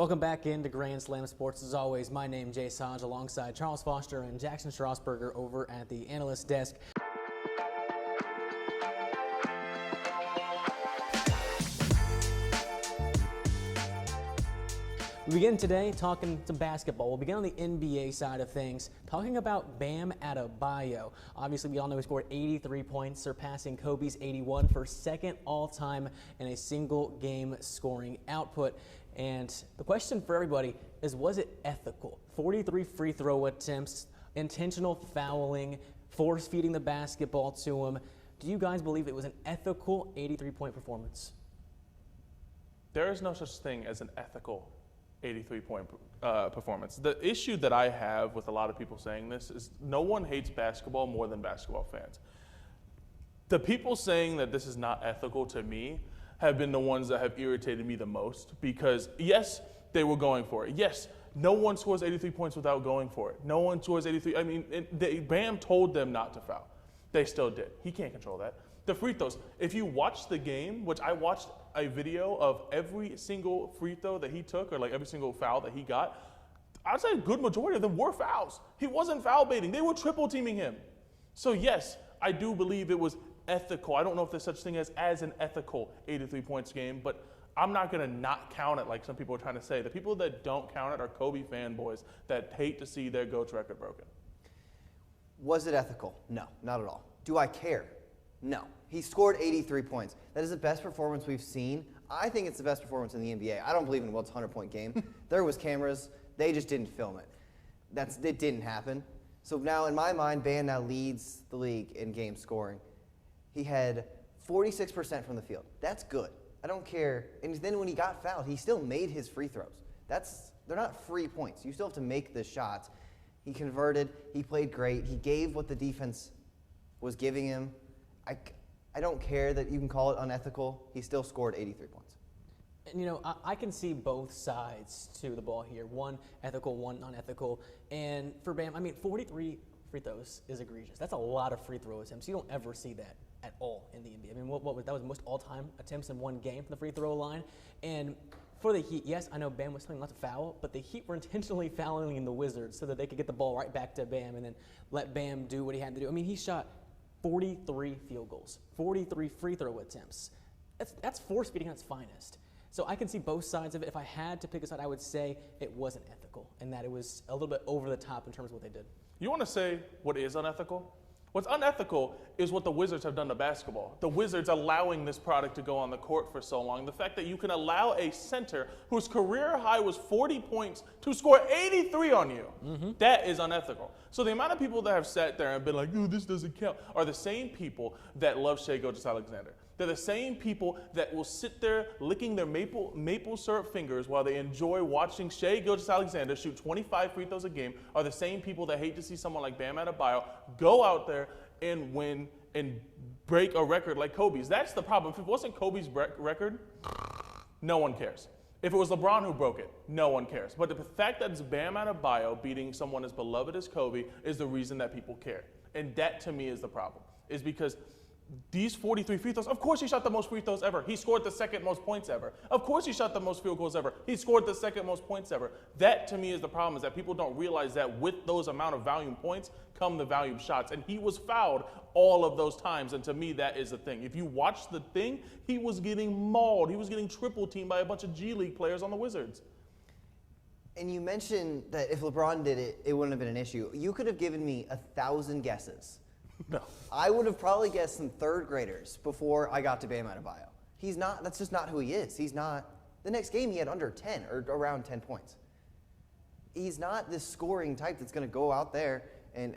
Welcome back into Grand Slam Sports. As always, my name is Jay Sanj alongside Charles Foster and Jackson Strasburger over at the analyst desk. We begin today talking some basketball. We'll begin on the NBA side of things, talking about Bam Adebayo. Obviously, we all know he scored 83 points, surpassing Kobe's 81 for second all-time in a single game scoring output. And the question for everybody is, was it ethical? 43 free throw attempts, intentional fouling, force-feeding the basketball to him. Do you guys believe it was an ethical 83-point performance? There is no such thing as an ethical 83-point performance. The issue that I have with a lot of people saying this is no one hates basketball more than basketball fans. The people saying that this is not ethical to me have been the ones that have irritated me the most because, yes, they were going for it. Yes, no one scores 83 points without going for it. No one scores 83. I mean, Bam told them not to foul. They still did. He can't control that. The free throws, if you watch the game, which I watched a video of every single free throw that he took or like every single foul that he got, I'd say a good majority of them were fouls. He wasn't foul baiting. They were triple teaming him. So yes, I do believe it was ethical. I don't know if there's such thing as an ethical 83 points game, but I'm not going to not count it like some people are trying to say. The people that don't count it are Kobe fanboys that hate to see their GOAT's record broken. Was it ethical? No, not at all. Do I care? No. He scored 83 points. That is the best performance we've seen. I think it's the best performance in the NBA. I don't believe in Wilt's 100-point game. There was cameras. They just didn't film it. It didn't happen. So now, in my mind, Bam now leads the league in game scoring. He had 46% from the field. That's good. I don't care. And then when he got fouled, he still made his free throws. They're not free points. You still have to make the shots. He converted. He played great. He gave what the defense was giving him. I don't care that you can call it unethical. He still scored 83 points. And, you know, I can see both sides to the ball here. One ethical, one unethical. And for Bam, I mean, 43 free throws is egregious. That's a lot of free throw attempts. You don't ever see that at all in the NBA. I mean, that was most all-time attempts in one game from the free throw line. And for the Heat, yes, I know Bam was telling not to foul, but the Heat were intentionally fouling the Wizards so that they could get the ball right back to Bam and then let Bam do what he had to do. I mean, he shot 43 field goals, 43 free throw attempts. That's force feeding at its finest. So I can see both sides of it. If I had to pick a side, I would say it wasn't ethical and that it was a little bit over the top in terms of what they did. You want to say what is unethical? What's unethical is what the Wizards have done to basketball. The Wizards allowing this product to go on the court for so long. The fact that you can allow a center whose career high was 40 points to score 83 on you, that is unethical. So the amount of people that have sat there and been like, "Ooh, this doesn't count," are the same people that love Shai Gilgeous-Alexander. They're the same people that will sit there licking their maple syrup fingers while they enjoy watching Shai Gilgeous-Alexander shoot 25 free throws a game, are the same people that hate to see someone like Bam Adebayo go out there and win and break a record like Kobe's. That's the problem. If it wasn't Kobe's record, no one cares. If it was LeBron who broke it, no one cares. But the fact that it's Bam Adebayo beating someone as beloved as Kobe is the reason that people care. And that, to me, is the problem, is because these 43 free throws, of course he shot the most free throws ever. He scored the second most points ever. Of course he shot the most field goals ever. He scored the second most points ever. That, to me, is the problem, is that people don't realize that with those amount of volume points come the volume shots. And he was fouled all of those times. And to me, that is the thing. If you watch the thing, he was getting mauled. He was getting triple teamed by a bunch of G League players on the Wizards. And you mentioned that if LeBron did it, it wouldn't have been an issue. You could have given me 1,000 guesses. No. I would have probably guessed some third graders before I got to Bam Adebayo. He's not, that's just not who he is. He's not, the next game he had under 10 or around 10 points. He's not this scoring type that's going to go out there and,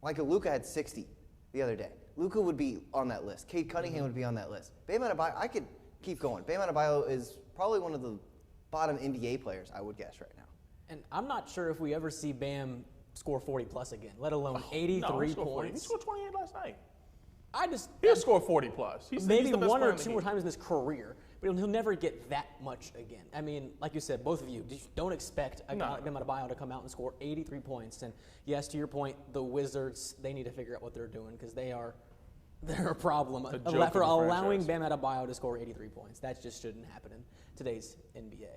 like Luka had 60 the other day. Luka would be on that list. Cade Cunningham would be on that list. Bam Adebayo, I could keep going. Bam Adebayo is probably one of the bottom NBA players, I would guess right now. And I'm not sure if we ever see Bam score 40 plus again, let alone 83 points. He scored 28 last night. He'll score 40 plus. Maybe he's the best one player or in the two league. more times in his career, but he'll never get that much again. I mean, like you said, both of you don't expect a guy like Bam Adebayo to come out and score 83 points. And yes, to your point, the Wizards, they need to figure out what they're doing because they're a problem for allowing Bam Adebayo to score 83 points. That just shouldn't happen in today's NBA.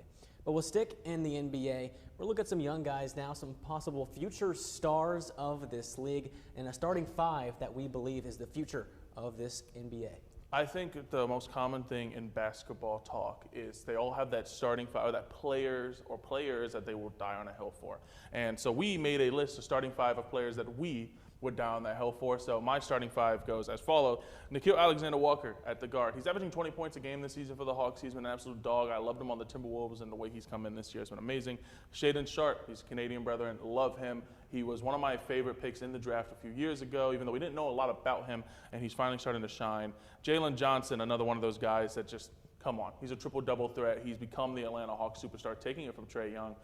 But we'll stick in the NBA. We'll look at some young guys now, some possible future stars of this league, and a starting five that we believe is the future of this NBA. I think the most common thing in basketball talk is they all have that starting five, or that players that they will die on a hill for. And so we made a list of starting five of players that we would die on that hill for. So my starting five goes as follows. Nickeil Alexander-Walker at the guard. He's averaging 20 points a game this season for the Hawks. He's been an absolute dog. I loved him on the Timberwolves, and the way he's come in this year has been amazing. Shaedon Sharpe, he's a Canadian brethren. Love him. He was one of my favorite picks in the draft a few years ago, even though we didn't know a lot about him, and he's finally starting to shine. Jalen Johnson, another one of those guys that just, come on. He's a triple-double threat. He's become the Atlanta Hawks superstar, taking it from Trae Young.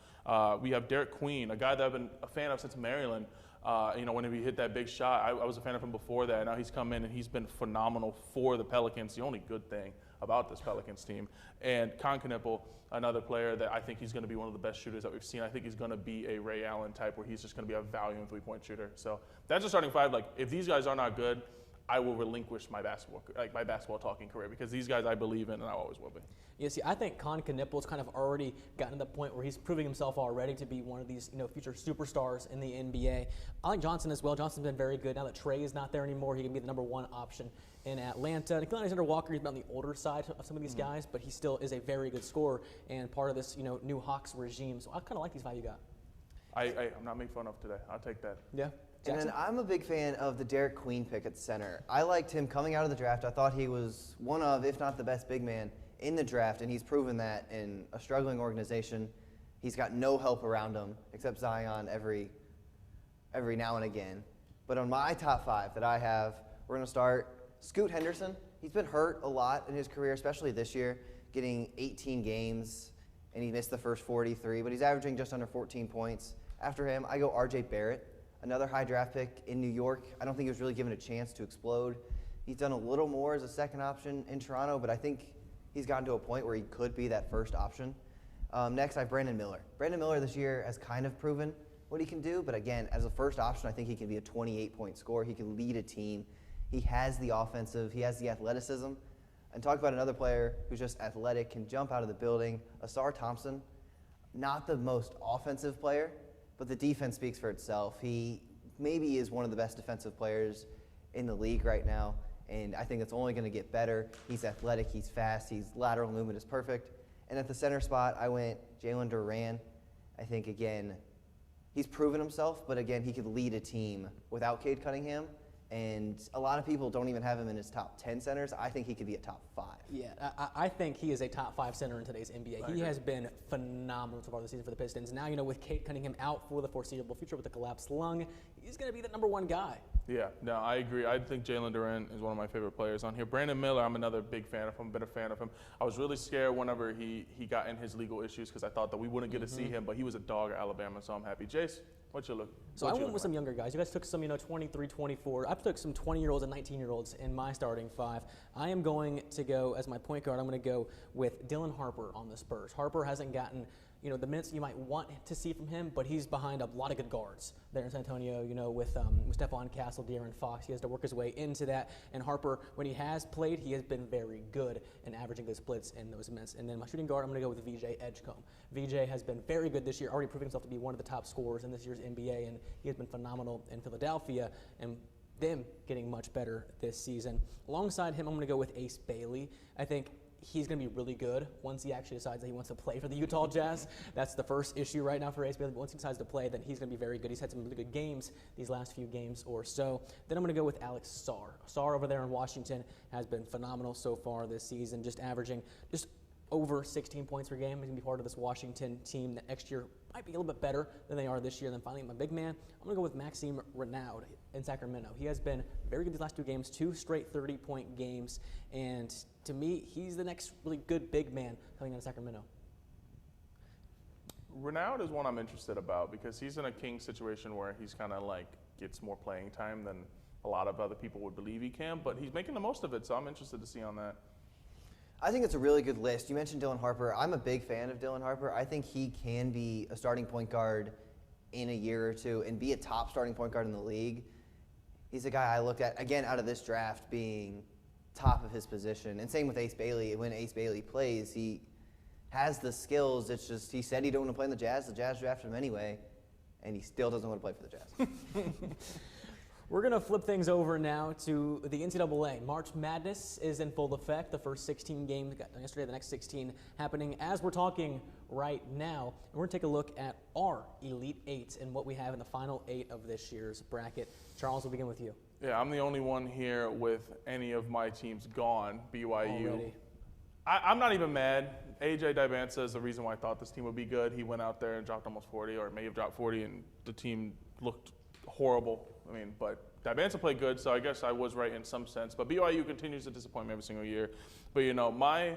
We have Derek Queen, a guy that I've been a fan of since Maryland. When he hit that big shot, I was a fan of him before that. Now he's come in and he's been phenomenal for the Pelicans. The only good thing about this Pelicans team. And Con Knippel, another player that I think he's going to be one of the best shooters that we've seen. I think he's going to be a Ray Allen type where he's just going to be a volume three-point shooter. So that's a starting five. Like, if these guys are not good, I will relinquish my basketball talking career, because these guys I believe in and I always will be. Yeah, see, I think Con Knippel's kind of already gotten to the point where he's proving himself already to be one of these, future superstars in the NBA. I like Johnson as well. Johnson's been very good. Now that Trae is not there anymore, he can be the number one option in Atlanta. Nickeil Alexander-Walker, he's been on the older side of some of these guys, but he still is a very good scorer and part of this, new Hawks regime. So I kind of like these five you got. I'm not making fun of today. I'll take that. Yeah. And then I'm a big fan of the Derek Queen pick at center. I liked him coming out of the draft. I thought he was one of, if not the best big man in the draft, and he's proven that in a struggling organization. He's got no help around him except Zion every now and again. But on my top five that I have, we're going to start Scoot Henderson. He's been hurt a lot in his career, especially this year, getting 18 games, and he missed the first 43, but he's averaging just under 14 points. After him, I go RJ Barrett, another high draft pick in New York. I don't think he was really given a chance to explode. He's done a little more as a second option in Toronto, but I think he's gotten to a point where he could be that first option. Next, I have Brandon Miller. Brandon Miller this year has kind of proven what he can do, but again, as a first option, I think he can be a 28-point scorer. He can lead a team. He has the offensive, he has the athleticism. And talk about another player who's just athletic, can jump out of the building, Ausar Thompson. Not the most offensive player, but the defense speaks for itself. He maybe is one of the best defensive players in the league right now, and I think it's only going to get better. He's athletic, he's fast, his lateral movement is perfect. And at the center spot, I went Jalen Duren. I think, again, he's proven himself, but again, he could lead a team without Cade Cunningham. And a lot of people don't even have him in his top 10 centers. I think he could be a top 5. Yeah, I think he is a top 5 center in today's NBA. He has been phenomenal so far this season for the Pistons. Now, with Cade Cunningham out for the foreseeable future with a collapsed lung, he's going to be the number one guy. Yeah, no, I agree. I think Jalen Duren is one of my favorite players on here. Brandon Miller, I'm another big fan of him, been a fan of him. I was really scared whenever he got in his legal issues because I thought that we wouldn't get to see him, but he was a dog at Alabama, so I'm happy. Jace, what's your look? So I went with some younger guys. You guys took some, 23, 24. I took some 20-year-olds and 19-year-olds in my starting five. I am going to go, as my point guard, I'm going to go with Dylan Harper on the Spurs. Harper hasn't gotten, the minutes you might want to see from him, but he's behind a lot of good guards there in San Antonio, with Stephon Castle, De'Aaron Fox. He has to work his way into that. And Harper, when he has played, he has been very good in averaging the splits in those minutes. And then my shooting guard, I'm going to go with VJ Edgecombe. VJ has been very good this year, already proving himself to be one of the top scorers in this year's NBA, and he has been phenomenal in Philadelphia, and them getting much better this season. Alongside him, I'm going to go with Ace Bailey. I think he's going to be really good once he actually decides that he wants to play for the Utah Jazz. That's the first issue right now for Ace Bailey. But once he decides to play, then he's going to be very good. He's had some really good games these last few games or so. Then I'm going to go with Alex Sarr. Sarr over there in Washington has been phenomenal so far this season, just averaging just over 16 points per game. He's going to be part of this Washington team that next year might be a little bit better than they are this year. And then finally, my big man, I'm going to go with Maxime Renaud in Sacramento. He has been very good these last two games, 2 straight 30-point games. And to me, he's the next really good big man coming out of Sacramento. Renaud is one I'm interested about because he's in a Kings situation where he's kind of gets more playing time than a lot of other people would believe he can, but he's making the most of it, so I'm interested to see on that. I think it's a really good list. You mentioned Dylan Harper. I'm a big fan of Dylan Harper. I think he can be a starting point guard in a year or two and be a top starting point guard in the league. He's a guy I look at, again, out of this draft being top of his position. And same with Ace Bailey. When Ace Bailey plays, he has the skills. It's just he said he didn't want to play in the Jazz. The Jazz drafted him anyway, and he still doesn't want to play for the Jazz. We're going to flip things over now to the NCAA. March Madness is in full effect. The first 16 games got done yesterday, the next 16 happening as we're talking right now. And we're going to take a look at our Elite Eight and what we have in the final 8 of this year's bracket. Charles, we'll begin with you. Yeah, I'm the only one here with any of my teams gone. BYU. Already. I'm not even mad. AJ Dibansa is the reason why I thought this team would be good. He went out there and dropped almost 40, or may have dropped 40, and the team looked horrible. I mean, but Dibansa played good, so I guess I was right in some sense. But BYU continues to disappoint me every single year. But, my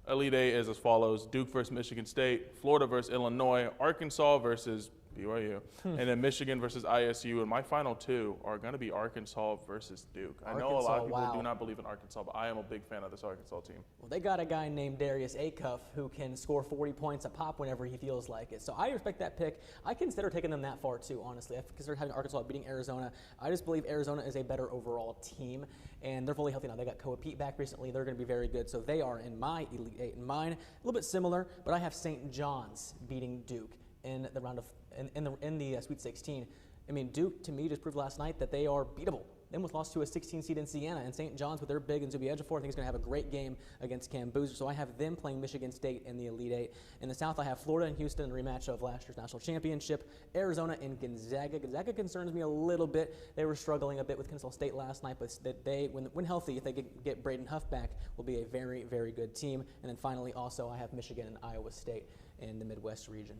Elite Eight is as follows: Duke versus Michigan State, Florida versus Illinois, Arkansas versus BYU, and then Michigan versus ISU. And my final 2 are going to be Arkansas versus Duke. I know a lot of people do not believe in Arkansas, but I am a big fan of this Arkansas team. Well, they got a guy named Darius Acuff who can score 40 points a pop whenever he feels like it. So I respect that pick. I consider taking them that far too, honestly. I consider having Arkansas beating Arizona. I just believe Arizona is a better overall team, and they're fully healthy now. They got Koa Pete back recently. They're going to be very good. So they are in my Elite Eight. In mine, a little bit similar, but I have St. John's beating Duke in the round of in the Sweet 16. I mean, Duke, to me, just proved last night that they are beatable. They almost lost to a 16 seed in Siena, and St. John's with their big and Zuby Ejiofor, I think is going to have a great game against Cam Boozer. So I have them playing Michigan State in the Elite Eight. In the South, I have Florida and Houston, a rematch of last year's national championship. Arizona and Gonzaga. Gonzaga concerns me a little bit. They were struggling a bit with Kennesaw State last night, but that they, when healthy, if they get Braden Huff back, will be a very, very good team. And then finally, also, I have Michigan and Iowa State in the Midwest region.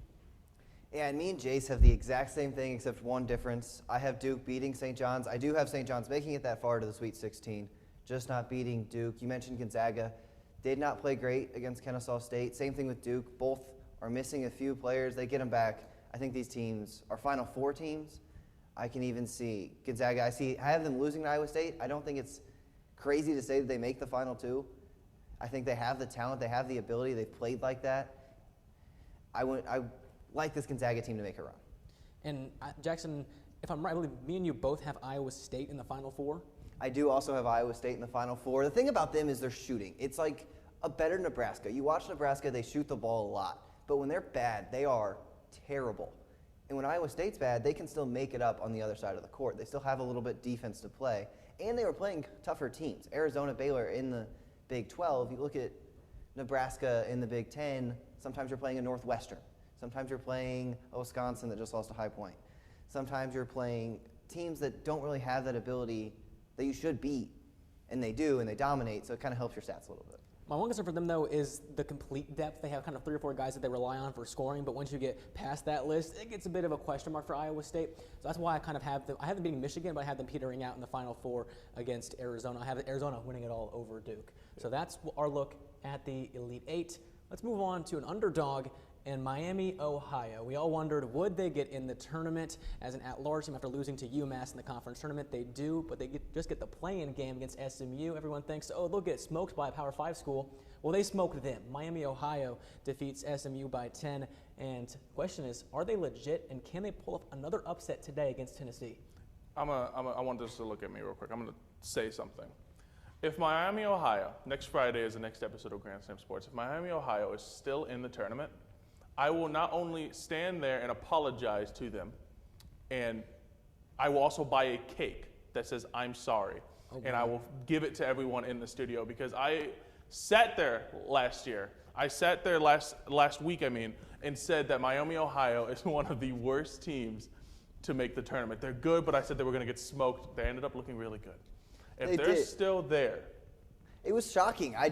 Yeah, and me and Jace have the exact same thing except one difference. I have Duke beating St. John's. I do have St. John's making it that far to the Sweet 16, just not beating Duke. You mentioned Gonzaga. Did not play great against Kennesaw State. Same thing with Duke. Both are missing a few players. They get them back. I think these teams are Final Four teams. I can even see Gonzaga. I have them losing to Iowa State. I don't think it's crazy to say that they make the Final Two. I think they have the talent. They have the ability. They've played like that. I like this Gonzaga team to make a run. And Jackson, if I'm right, I believe me and you both have Iowa State in the Final Four. I do also have Iowa State in the Final Four. The thing about them is their shooting. It's like a better Nebraska. You watch Nebraska, they shoot the ball a lot. But when they're bad, they are terrible. And when Iowa State's bad, they can still make it up on the other side of the court. They still have a little bit defense to play. And they were playing tougher teams. Arizona, Baylor in the Big 12. You look at Nebraska in the Big 10, sometimes you're playing a Northwestern. Sometimes you're playing a Wisconsin that just lost a High Point. Sometimes you're playing teams that don't really have that ability that you should beat, and they do, and they dominate, so it kind of helps your stats a little bit. My one concern for them, though, is the complete depth. They have kind of 3 or 4 guys that they rely on for scoring, but once you get past that list, it gets a bit of a question mark for Iowa State. So that's why I kind of have them. I have them beating Michigan, but I have them petering out in the Final Four against Arizona. I have Arizona winning it all over Duke. So that's our look at the Elite Eight. Let's move on to an underdog in Miami, Ohio. We all wondered, would they get in the tournament as an at-large team after losing to UMass in the conference tournament? They do, but they just get the play-in game against SMU. Everyone thinks, oh, they'll get smoked by a Power 5 school. Well, they smoked them. Miami, Ohio defeats SMU by 10. And the question is, are they legit, and can they pull off another upset today against Tennessee? I want this to look at me real quick. I'm going to say something. If Miami, Ohio, next Friday is the next episode of Grand Slam Sports, if Miami, Ohio is still in the tournament, I will not only stand there and apologize to them, and I will also buy a cake that says, I'm sorry. Okay. And I will give it to everyone in the studio, because I sat there last year. I sat there last week, and said that Miami, Ohio is one of the worst teams to make the tournament. They're good, but I said they were going to get smoked. They ended up looking really good. If they're still there. It was shocking. I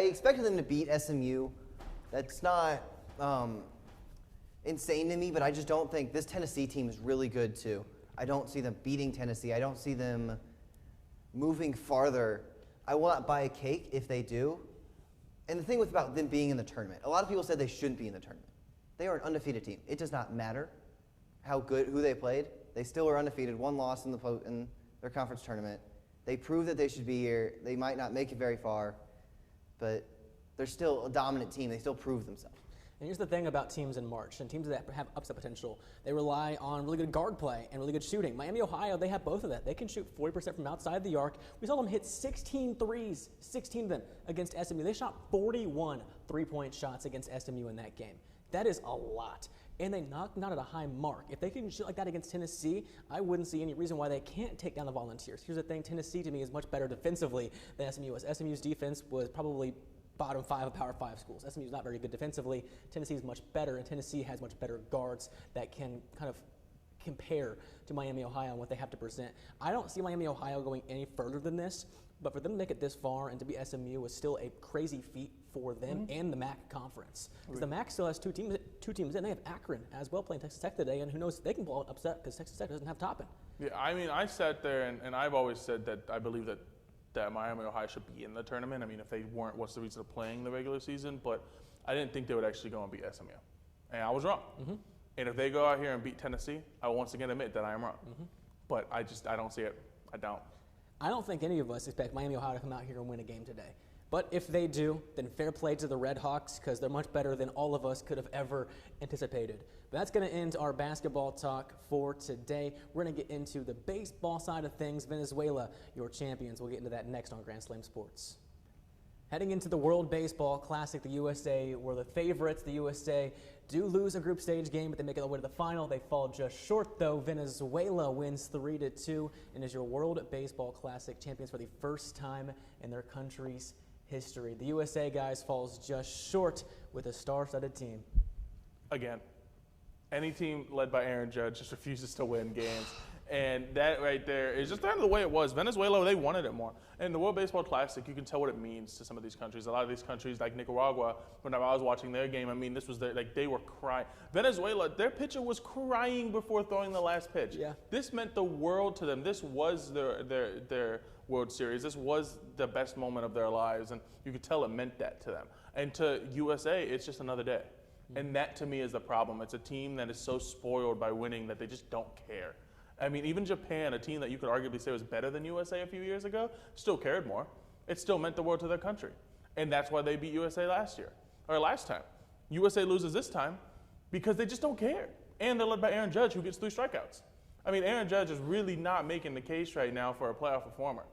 expected them to beat SMU. That's not insane to me, but I just don't think this Tennessee team is really good too. I don't see them beating Tennessee. I don't see them moving farther. I will not buy a cake if they do. And the thing about them being in the tournament, a lot of people said they shouldn't be in the tournament. They are an undefeated team. It does not matter who they played. They still are undefeated, 1 loss in their conference tournament. They prove that they should be here. They might not make it very far, but they're still a dominant team. They still prove themselves. And here's the thing about teams in March and teams that have upset potential. They rely on really good guard play and really good shooting. Miami, Ohio, they have both of that. They can shoot 40% from outside the arc. We saw them hit 16 threes, 16 of them against SMU. They shot 41 three-point shots against SMU in that game. That is a lot. And they knocked them out at a high mark. If they can shoot like that against Tennessee, I wouldn't see any reason why they can't take down the Volunteers. Here's the thing, Tennessee to me is much better defensively than SMU was. SMU's defense was probably bottom 5 of Power 5 schools. SMU is not very good defensively. Tennessee is much better, and Tennessee has much better guards that can kind of compare to Miami, Ohio and what they have to present. I don't see Miami, Ohio going any further than this, but for them to make it this far and to be SMU was still a crazy feat for them and the MAC conference. Because the MAC still has two teams in. They have Akron as well playing Texas Tech today, and who knows, they can blow it upset because Texas Tech doesn't have Toppin. Yeah, I mean, I sat there and I've always said that I believe that Miami, Ohio should be in the tournament. I mean, if they weren't, what's the reason of playing the regular season? But I didn't think they would actually go and beat SMU. And I was wrong. And if they go out here and beat Tennessee, I will once again admit that I am wrong. But I don't see it. I don't. I don't think any of us expect Miami, Ohio to come out here and win a game today. But if they do, then fair play to the Red Hawks because they're much better than all of us could have ever anticipated. But that's going to end our basketball talk for today. We're going to get into the baseball side of things. Venezuela, your champions. We'll get into that next on Grand Slam Sports. Heading into the World Baseball Classic, the USA were the favorites. The USA do lose a group stage game, but they make it all the way to the final. They fall just short, though. Venezuela wins 3-2 and is your World Baseball Classic champions for the first time in their country's history. The USA, guys, falls just short with a star-studded team. Again, any team led by Aaron Judge just refuses to win games. And that right there is just kind of the way it was. Venezuela, they wanted it more. And the World Baseball Classic, you can tell what it means to some of these countries. A lot of these countries, like Nicaragua, when I was watching their game, I mean, this was they were crying. Venezuela, their pitcher was crying before throwing the last pitch. Yeah. This meant the world to them. This was their World Series. This was the best moment of their lives, and you could tell it meant that to them. And to USA, it's just another day. And that, to me, is the problem. It's a team that is so spoiled by winning that they just don't care. I mean, even Japan, a team that you could arguably say was better than USA a few years ago, still cared more. It still meant the world to their country. And that's why they beat USA last time. USA loses this time because they just don't care. And they're led by Aaron Judge, who gets 3 strikeouts. I mean, Aaron Judge is really not making the case right now for a playoff performer.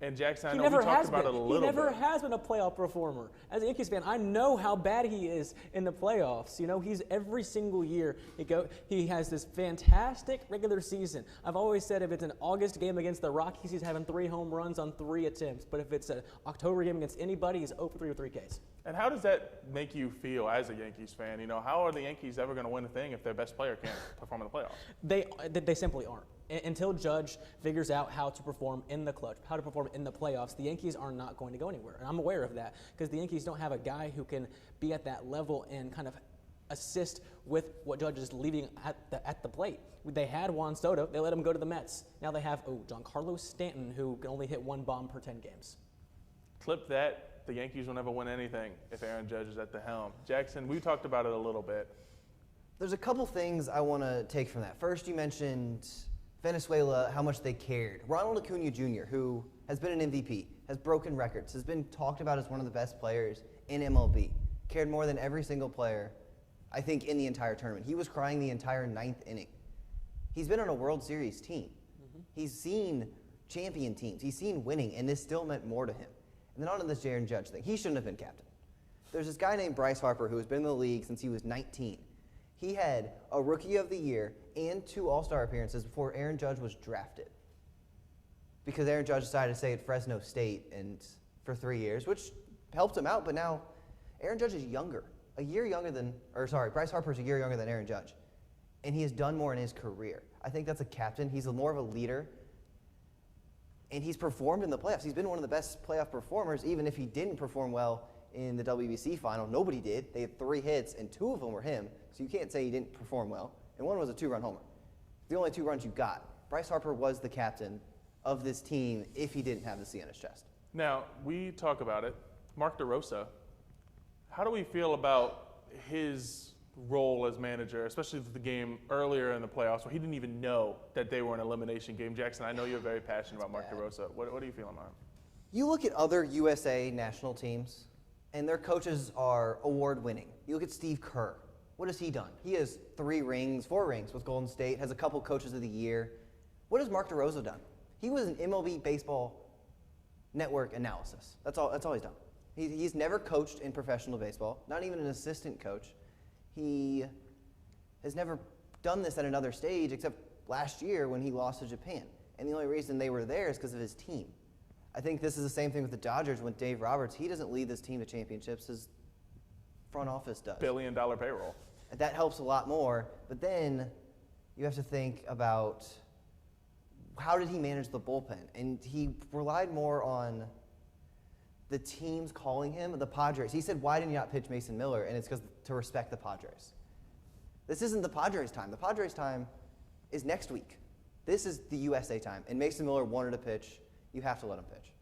And Jackson, I know we talked about it a little bit. He never has been a playoff performer. As a Yankees fan, I know how bad he is in the playoffs. You know, he's every single year, he has this fantastic regular season. I've always said if it's an August game against the Rockies, he's having 3 home runs on 3 attempts. But if it's an October game against anybody, he's 0 for 3 with 3 Ks. And how does that make you feel as a Yankees fan? You know, how are the Yankees ever going to win a thing if their best player can't perform in the playoffs? They simply aren't. Until Judge figures out how to perform in the clutch, how to perform in the playoffs, the Yankees are not going to go anywhere. And I'm aware of that because the Yankees don't have a guy who can be at that level and kind of assist with what Judge is leaving at the plate. They had Juan Soto. They let him go to the Mets. Now they have Giancarlo Stanton, who can only hit 1 bomb per 10 games. Clip that. The Yankees will never win anything if Aaron Judge is at the helm. Jackson, we talked about it a little bit. There's a couple things I want to take from that. First, you mentioned Venezuela, how much they cared. Ronald Acuna Jr., who has been an MVP, has broken records, has been talked about as one of the best players in MLB, cared more than every single player, I think, in the entire tournament. He was crying the entire 9th inning. He's been on a World Series team. He's seen champion teams. He's seen winning, and this still meant more to him. And then on to this Aaron Judge thing. He shouldn't have been captain. There's this guy named Bryce Harper who has been in the league since he was 19. He had a Rookie of the Year and 2 All-Star appearances before Aaron Judge was drafted. Because Aaron Judge decided to stay at Fresno State for 3 years, which helped him out, but now Aaron Judge is younger. Bryce Harper is a year younger than Aaron Judge. And he has done more in his career. I think that's a captain. He's more of a leader. And he's performed in the playoffs. He's been one of the best playoff performers, even if he didn't perform well in the WBC final. Nobody did. They had 3 hits, and 2 of them were him. So you can't say he didn't perform well. And 1 was a 2-run homer. The only 2 runs you got. Bryce Harper was the captain of this team if he didn't have the C on his chest. Now, we talk about it. Mark DeRosa, how do we feel about his role as manager, especially with the game earlier in the playoffs where he didn't even know that they were an elimination game? Jackson, I know you're very passionate about Mark DeRosa. What are you feeling on him? You look at other USA national teams, and their coaches are award-winning. You look at Steve Kerr. What has he done? He has 4 rings with Golden State, has a couple coaches of the year. What has Mark DeRosa done? He was an MLB baseball network analysis. That's all he's done. He's never coached in professional baseball, not even an assistant coach. He has never done this at another stage except last year when he lost to Japan. And the only reason they were there is because of his team. I think this is the same thing with the Dodgers with Dave Roberts. He doesn't lead this team to championships. His front office does. Billion-dollar payroll. And that helps a lot more. But then you have to think about how did he manage the bullpen? And he relied more on the teams calling him, the Padres. He said, why didn't you not pitch Mason Miller? And it's because to respect the Padres. This isn't the Padres' time. The Padres' time is next week. This is the USA time. And Mason Miller wanted to pitch. You have to let him pitch.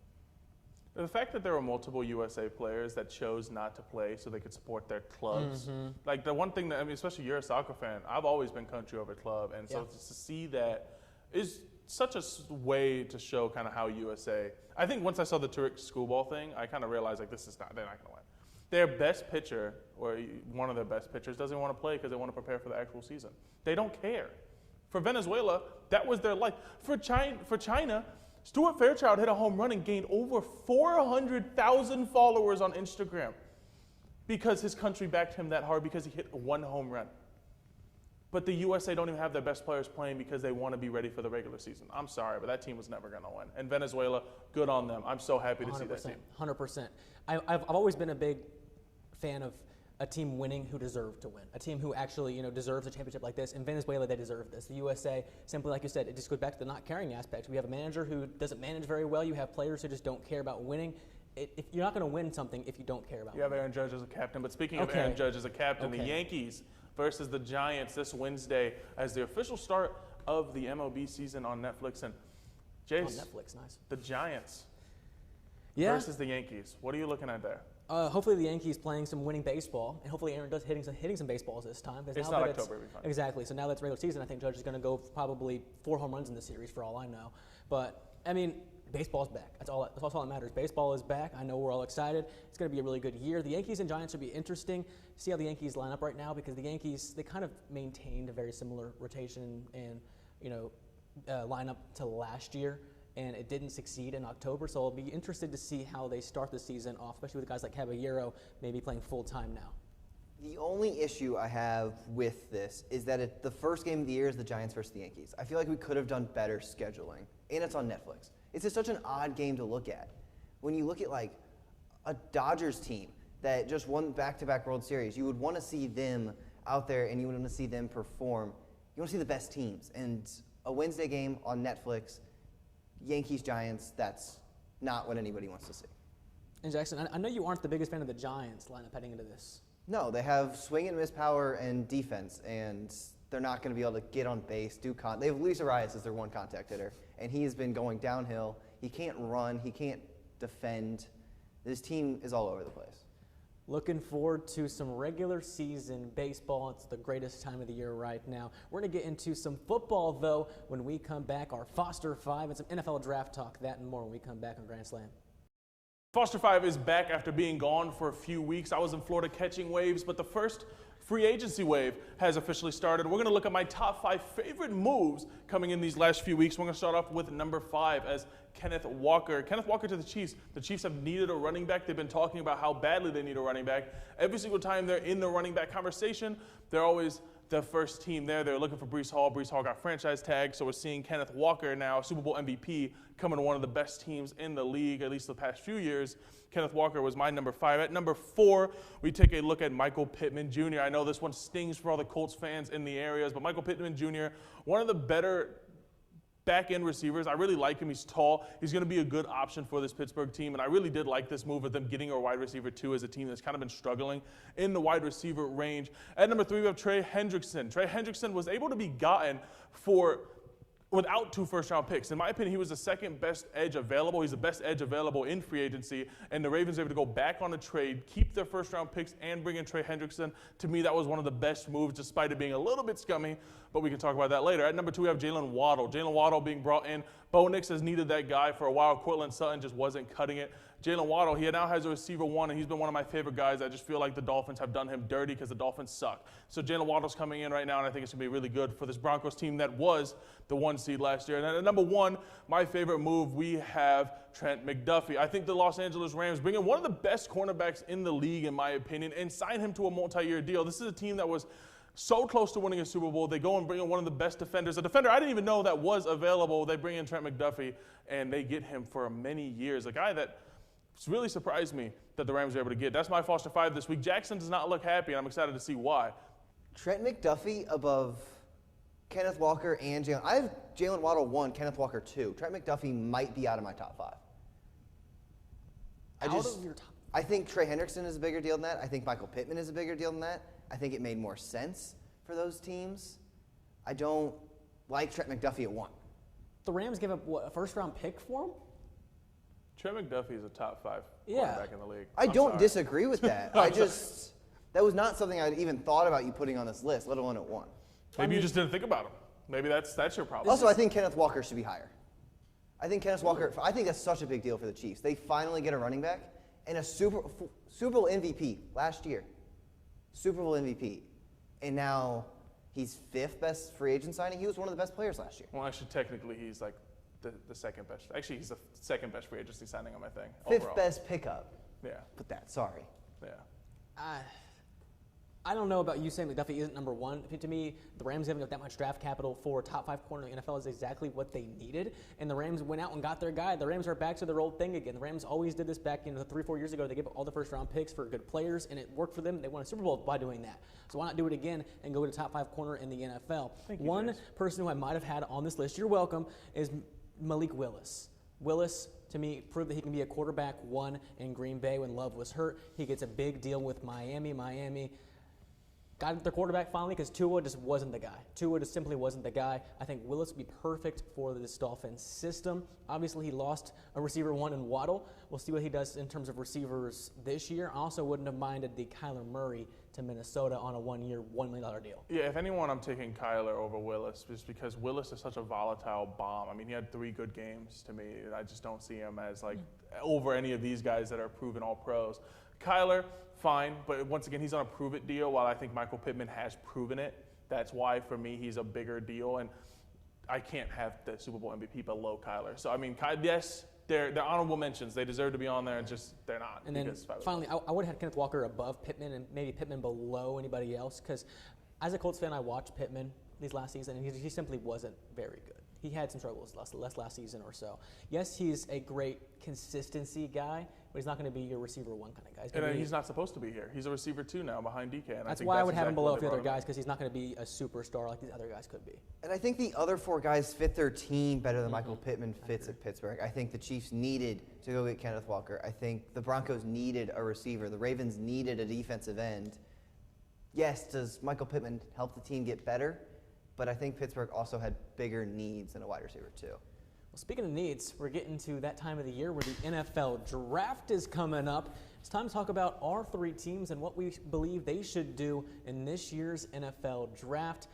The fact that there were multiple USA players that chose not to play so they could support their clubs. Like the one thing that, I mean, especially you're a soccer fan, I've always been country over club. And so to see that is such a way to show kind of how USA, I think once I saw the Tariq Schoolball thing, I kind of realized like they're not going to win. Their best pitcher, or one of their best pitchers, doesn't want to play because they want to prepare for the actual season. They don't care. For Venezuela, that was their life. For China, Stuart Fairchild hit a home run and gained over 400,000 followers on Instagram because his country backed him that hard because he hit 1 home run. But the USA don't even have their best players playing because they want to be ready for the regular season. I'm sorry, but that team was never going to win. And Venezuela, good on them. I'm so happy to see that team. 100%. I've always been a big fan of a team winning who deserved to win. A team who actually, deserves a championship like this. In Venezuela, they deserve this. The USA, simply like you said, it just goes back to the not caring aspect. We have a manager who doesn't manage very well. You have players who just don't care about winning. If you're not going to win something if you don't care about winning. You have Aaron Judge as a captain. But speaking of Aaron Judge as a captain, the Yankees versus the Giants this Wednesday as the official start of the MLB season on Netflix. And Jace, on Netflix, nice. The Giants versus the Yankees. What are you looking at there? Hopefully the Yankees playing some winning baseball, and hopefully Aaron does hitting some baseballs this time. It's not October. Exactly. So now that's regular season. I think Judge is going to go probably 4 home runs in the series for all I know. But, I mean, baseball's back. That's all that matters. Baseball is back. I know we're all excited. It's going to be a really good year. The Yankees and Giants will be interesting. See how the Yankees line up right now because the Yankees, they kind of maintained a very similar rotation and, lineup to last year. And it didn't succeed in October, so I'll be interested to see how they start the season off, especially with guys like Caballero maybe playing full-time now. The only issue I have with this is that the first game of the year is the Giants versus the Yankees. I feel like we could have done better scheduling, and it's on Netflix. It's just such an odd game to look at. When you look at like a Dodgers team that just won back-to-back World Series, you would want to see them out there and you would want to see them perform. You want to see the best teams. And a Wednesday game on Netflix, Yankees, Giants, that's not what anybody wants to see. And Jackson, I know you aren't the biggest fan of the Giants lineup heading into this. No, they have swing and miss power and defense, and they're not going to be able to get on base, they have Luis Arias as their one contact hitter, and he has been going downhill. He can't run. He can't defend. This team is all over the place. Looking forward to some regular season baseball. It's the greatest time of the year right now. We're going to get into some football, though, when we come back. Our Foster 5 and some NFL draft talk, that and more when we come back on Grand Slam. Foster 5 is back after being gone for a few weeks. I was in Florida catching waves, but the first free agency wave has officially started. We're going to look at my top 5 favorite moves coming in these last few weeks. We're going to start off with number 5 as Kenneth Walker. Kenneth Walker to the Chiefs. The Chiefs have needed a running back. They've been talking about how badly they need a running back. Every single time they're in the running back conversation, they're always the first team there. They're looking for Breece Hall. Breece Hall got franchise tagged, so we're seeing Kenneth Walker now, Super Bowl MVP, coming to one of the best teams in the league, at least the past few years. Kenneth Walker was my number 5. At number 4, we take a look at Michael Pittman Jr. I know this one stings for all the Colts fans in the areas, but Michael Pittman Jr., one of the better back-end receivers. I really like him. He's tall. He's going to be a good option for this Pittsburgh team, and I really did like this move of them getting a wide receiver, too, as a team that's kind of been struggling in the wide receiver range. At number 3, we have Trey Hendrickson. Trey Hendrickson was able to be gotten without 2 first-round picks. In my opinion, he was the second best edge available. He's the best edge available in free agency, and the Ravens were able to go back on a trade, keep their first-round picks, and bring in Trey Hendrickson. To me, that was one of the best moves, despite it being a little bit scummy, but we can talk about that later. At number 2, we have Jalen Waddle. Jalen Waddle being brought in. Bo Nix has needed that guy for a while. Cortland Sutton just wasn't cutting it. Jalen Waddle, he now has a receiver one, and he's been one of my favorite guys. I just feel like the Dolphins have done him dirty because the Dolphins suck. So Jalen Waddle's coming in right now, and I think it's going to be really good for this Broncos team that was the 1 seed last year. And at number 1, my favorite move, we have Trent McDuffie. I think the Los Angeles Rams bring in one of the best cornerbacks in the league, in my opinion, and sign him to a multi-year deal. This is a team that was so close to winning a Super Bowl. They go and bring in one of the best defenders. A defender I didn't even know that was available. They bring in Trent McDuffie, and they get him for many years. A guy that really surprised me that the Rams were able to get. That's my Foster 5 this week. Jackson does not look happy, and I'm excited to see why. Trent McDuffie above Kenneth Walker and Jalen. I have Jalen Waddle 1, Kenneth Walker 2. Trent McDuffie might be out of my top 5. I think Trey Hendrickson is a bigger deal than that. I think Michael Pittman is a bigger deal than that. I think it made more sense for those teams. I don't like Trent McDuffie at 1. The Rams gave up, what, a first-round pick for him? Trent McDuffie is a top 5 Yeah. quarterback in the league. I I'm don't sorry. disagree with that. That was not something I'd even thought about you putting on this list, let alone at 1. Maybe you just didn't think about him. Maybe that's your problem. Also, I think Kenneth Walker should be higher. I think that's such a big deal for the Chiefs. They finally get a running back and a Super Bowl MVP last year. Super Bowl MVP. And now he's 5th best free agent signing. He was one of the best players last year. Well, actually, technically, he's like the second best. Actually, he's the second best free agency signing on my thing. 5th overall. best pickup. Yeah, Put that, sorry. yeah. I don't know about you saying McDuffie isn't number 1. To me, the Rams having that much draft capital for a top 5 corner in the NFL is exactly what they needed. And the Rams went out and got their guy. The Rams are back to their old thing again. The Rams always did this back 3-4 years ago. They gave up all the first-round picks for good players, and it worked for them. They won a Super Bowl by doing that. So why not do it again and go to top 5 corner in the NFL? Thank you, One James. person who I might have had on this list, you're welcome, is Malik Willis. Willis, to me, proved that he can be a quarterback 1 in Green Bay when Love was hurt. He gets a big deal with Miami. Miami got their quarterback finally because Tua just wasn't the guy. Tua just simply wasn't the guy. I think Willis would be perfect for this Dolphins system. Obviously, he lost a receiver 1 in Waddle. We'll see what he does in terms of receivers this year. I also wouldn't have minded the Kyler Murray to Minnesota on a 1-year, $1 million deal. Yeah, if anyone, I'm taking Kyler over Willis just because Willis is such a volatile bomb. I mean, he had 3 good games to me. I just don't see him as like over any of these guys that are proven all pros. Kyler, fine, but once again, he's on a prove-it deal while I think Michael Pittman has proven it. That's why, for me, he's a bigger deal, and I can't have the Super Bowl MVP below Kyler. So, I mean, yes, they're honorable mentions. They deserve to be on there, and just they're not. And then finally, I would have had Kenneth Walker above Pittman and maybe Pittman below anybody else because as a Colts fan, I watched Pittman these last season, and he simply wasn't very good. He had some struggles last season or so. Yes, he's a great consistency guy, but he's not going to be your receiver 1 kind of guy. He's not supposed to be here. He's a receiver 2 now behind DK. And that's why I would have him below the other guys because he's not going to be a superstar like these other guys could be. And I think the other 4 guys fit their team better than Michael Pittman fits at Pittsburgh. I think the Chiefs needed to go get Kenneth Walker. I think the Broncos needed a receiver. The Ravens needed a defensive end. Yes, does Michael Pittman help the team get better? But I think Pittsburgh also had bigger needs than a wide receiver too. Well, speaking of needs, we're getting to that time of the year where the NFL draft is coming up. It's time to talk about our 3 teams and what we believe they should do in this year's NFL draft.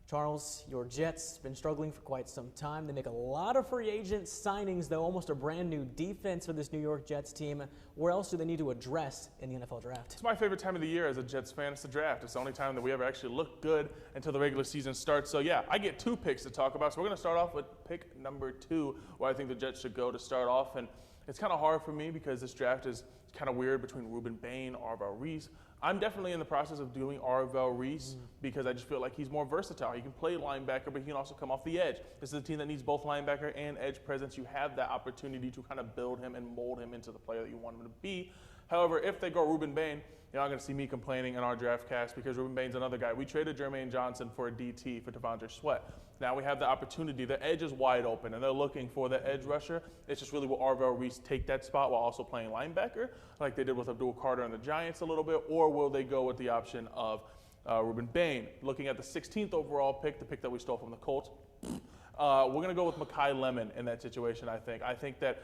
Charles, your Jets been struggling for quite some time. They make a lot of free agent signings, though, almost a brand new defense for this New York Jets team. Where else do they need to address in the NFL draft? It's my favorite time of the year as a Jets fan. It's the draft. It's the only time that we ever actually look good until the regular season starts. So, yeah, I get 2 picks to talk about. So we're going to start off with pick number 2, where I think the Jets should go to start off. And it's kind of hard for me because this draft is kind of weird between Ruben Bain, Arvell Reese. I'm definitely in the process of doing Arvell Reese because I just feel like he's more versatile. He can play linebacker, but he can also come off the edge. This is a team that needs both linebacker and edge presence. You have that opportunity to kind of build him and mold him into the player that you want him to be. However, if they go Ruben Bain, you're not going to see me complaining in our draft cast because Ruben Bain's another guy. We traded Jermaine Johnson for a DT for Devondre Sweat. Now we have the opportunity. The edge is wide open, and they're looking for the edge rusher. It's just really will Arvell Reese take that spot while also playing linebacker, like they did with Abdul Carter and the Giants a little bit, or will they go with the option of Ruben Bain? Looking at the 16th overall pick, the pick that we stole from the Colts, we're going to go with Mekhi Lemon in that situation, I think. I think that,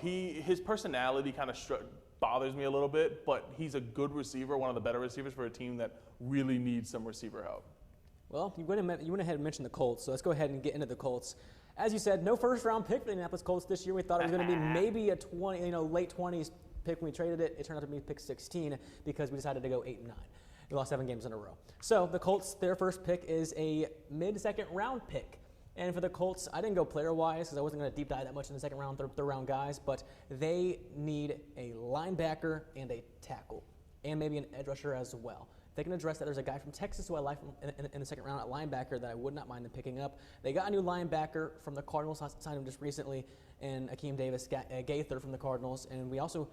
his personality kind of bothers me a little bit, but he's a good receiver, one of the better receivers for a team that really needs some receiver help. Well, you went ahead and mentioned the Colts, so let's go ahead and get into the Colts. As you said, no first-round pick for the Indianapolis Colts this year. We thought it was going to be maybe a late 20s pick when we traded it. It turned out to be pick 16 because we decided to go 8 and 9. We lost 7 games in a row. So the Colts, their first pick is a mid-second round pick. And for the Colts, I didn't go player-wise because I wasn't going to deep dive that much in the second round, third round guys, but they need a linebacker and a tackle, and maybe an edge rusher as well. They can address that. There's a guy from Texas who I like in the second round at linebacker that I would not mind them picking up. They got a new linebacker from the Cardinals, signed him just recently, and Akeem Davis Gaither from the Cardinals. And we also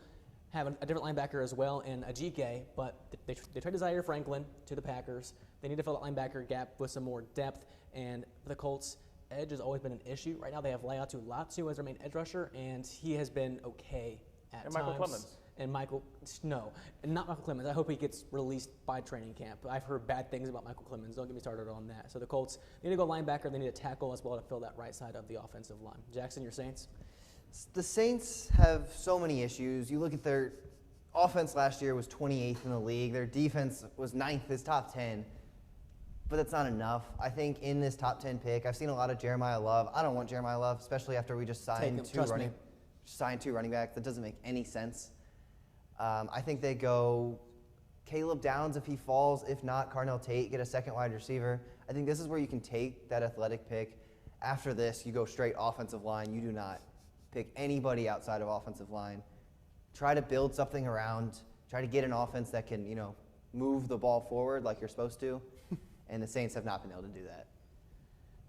have a different linebacker as well in Ajike, but they traded Zaire Franklin to the Packers. They need to fill that linebacker gap with some more depth, and the Colts' edge has always been an issue. Right now they have Laiatu Latu as their main edge rusher, and he has been okay at times. Michael Clemens. And not Michael Clemens. I hope he gets released by training camp. I've heard bad things about Michael Clemens. Don't get me started on that. So the Colts need to go linebacker. They need a tackle as well to fill that right side of the offensive line. Jackson, your Saints? The Saints have so many issues. You look at their offense last year was 28th in the league. Their defense was 9th, is top 10. But that's not enough. I think in this top 10 pick, I've seen a lot of Jeremiah Love. I don't want Jeremiah Love, especially after we just signed two running backs. That doesn't make any sense. I think they go Caleb Downs if he falls. If not, Carnell Tate, get a second wide receiver. I think this is where you can take that athletic pick. After this, you go straight offensive line. You do not pick anybody outside of offensive line. Try to build something around. Try to get an offense that can, move the ball forward like you're supposed to. And the Saints have not been able to do that.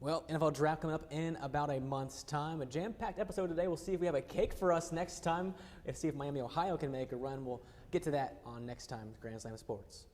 Well, NFL Draft coming up in about a month's time. A jam-packed episode today. We'll see if we have a cake for us next time. See if Miami, Ohio can make a run. We'll get to that on next time's Grand Slam of Sports.